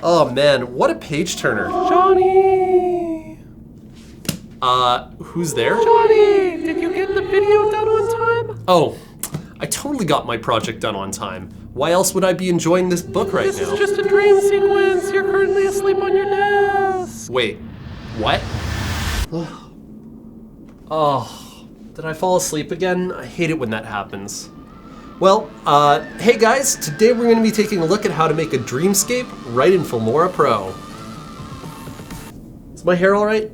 Oh man, what a page turner. Johnny! Who's there? Johnny! Did you get the video done on time? Oh, I totally got my project done on time. Why else would I be enjoying this book right now? This is just a dream sequence. You're currently asleep on your desk. Wait, what? Oh, did I fall asleep again? I hate it when that happens. Well, hey guys, today we're going to be taking a look at how to make a dreamscape right in FilmoraPro. Is my hair all right?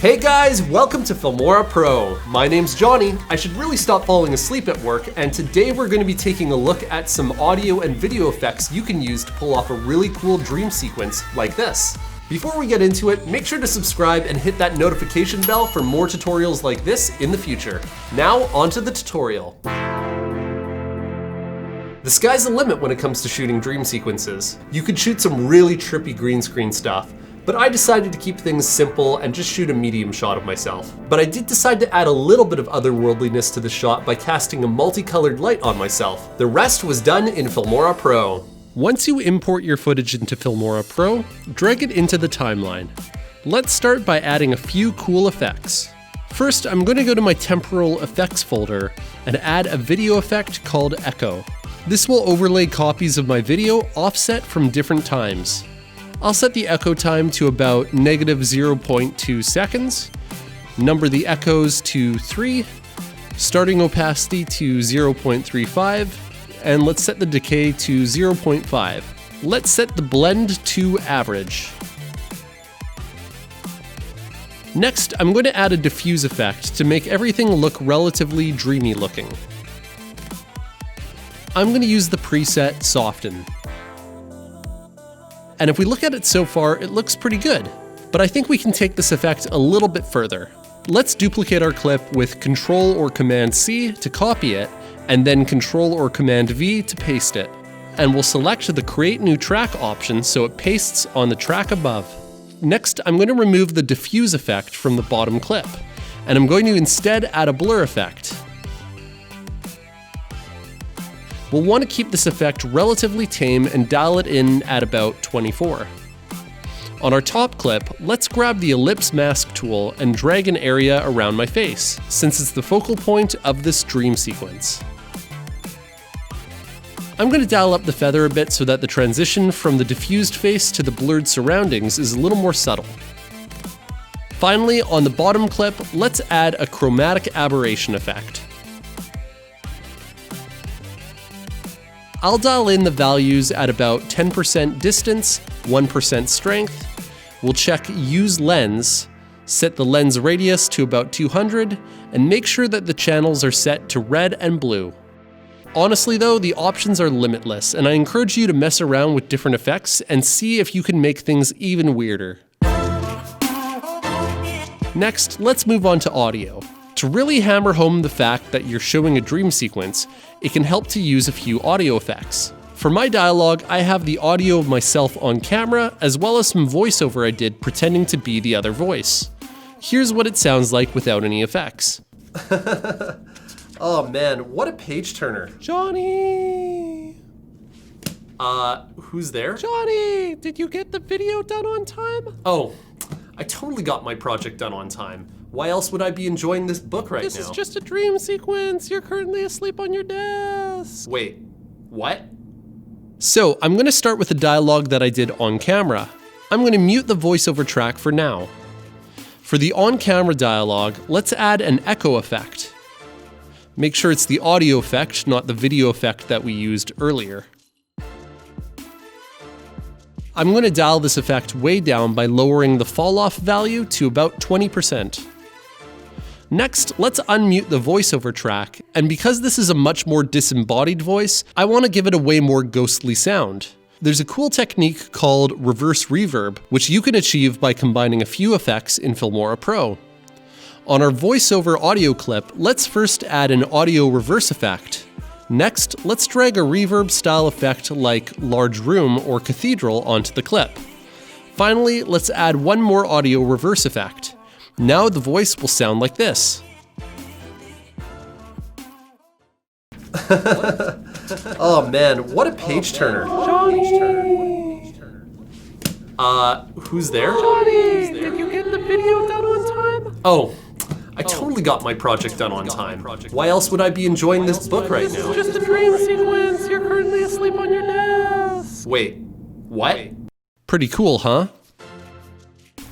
Hey guys, welcome to FilmoraPro. My name's Johnny. I should really stop falling asleep at work, and today we're going to be taking a look at some audio and video effects you can use to pull off a really cool dream sequence like this. Before we get into it, make sure to subscribe and hit that notification bell for more tutorials like this in the future. Now, onto the tutorial. The sky's the limit when it comes to shooting dream sequences. You could shoot some really trippy green screen stuff, but I decided to keep things simple and just shoot a medium shot of myself. But I did decide to add a little bit of otherworldliness to the shot by casting a multicolored light on myself. The rest was done in FilmoraPro. Once you import your footage into FilmoraPro, drag it into the timeline. Let's start by adding a few cool effects. First, I'm going to go to my temporal effects folder and add a video effect called Echo. This will overlay copies of my video offset from different times. I'll set the echo time to about -0.2 seconds, number the echoes to 3, starting opacity to 0.35, and let's set the decay to 0.5. Let's set the blend to average. Next, I'm going to add a diffuse effect to make everything look relatively dreamy looking. I'm going to use the preset Soften. And if we look at it so far, it looks pretty good. But I think we can take this effect a little bit further. Let's duplicate our clip with Ctrl or Command C to copy it, and then Ctrl or Command V to paste it. And we'll select the Create New Track option so it pastes on the track above. Next, I'm going to remove the diffuse effect from the bottom clip, and I'm going to instead add a blur effect. We'll want to keep this effect relatively tame and dial it in at about 24. On our top clip, let's grab the ellipse mask tool and drag an area around my face, since it's the focal point of this dream sequence. I'm going to dial up the feather a bit so that the transition from the diffused face to the blurred surroundings is a little more subtle. Finally, on the bottom clip, let's add a chromatic aberration effect. I'll dial in the values at about 10% distance, 1% strength. We'll check Use Lens, set the lens radius to about 200, and make sure that the channels are set to red and blue. Honestly though, the options are limitless, and I encourage you to mess around with different effects and see if you can make things even weirder. Next, let's move on to audio. To really hammer home the fact that you're showing a dream sequence, it can help to use a few audio effects. For my dialogue, I have the audio of myself on camera, as well as some voiceover I did pretending to be the other voice. Here's what it sounds like without any effects. Oh man, what a page turner. Johnny! Who's there? Johnny! Did you get the video done on time? Oh, I totally got my project done on time. Why else would I be enjoying this book right now? This is just a dream sequence. You're currently asleep on your desk. Wait, what? So, I'm going to start with the dialogue that I did on camera. I'm going to mute the voiceover track for now. For the on-camera dialogue, let's add an echo effect. Make sure it's the audio effect, not the video effect that we used earlier. I'm going to dial this effect way down by lowering the fall-off value to about 20%. Next, let's unmute the voiceover track, and because this is a much more disembodied voice, I want to give it a way more ghostly sound. There's a cool technique called reverse reverb, which you can achieve by combining a few effects in FilmoraPro. On our voiceover audio clip, let's first add an audio reverse effect. Next, let's drag a reverb style effect like large room or cathedral onto the clip. Finally, let's add one more audio reverse effect. Now the voice will sound like this. Oh man, what a page turner. Who's there? Johnny, did you get the video done on time? Oh, I totally got my project done on time. Why else would I be enjoying this book right now? It's just a dream sequence. You're currently asleep on your desk. Wait, what? Pretty cool, huh?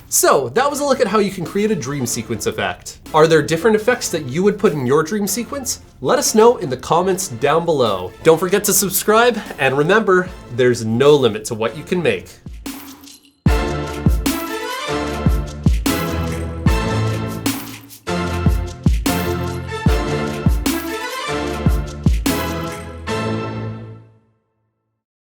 So, that was a look at how you can create a dream sequence effect. Are there different effects that you would put in your dream sequence? Let us know in the comments down below. Don't forget to subscribe, and remember, there's no limit to what you can make.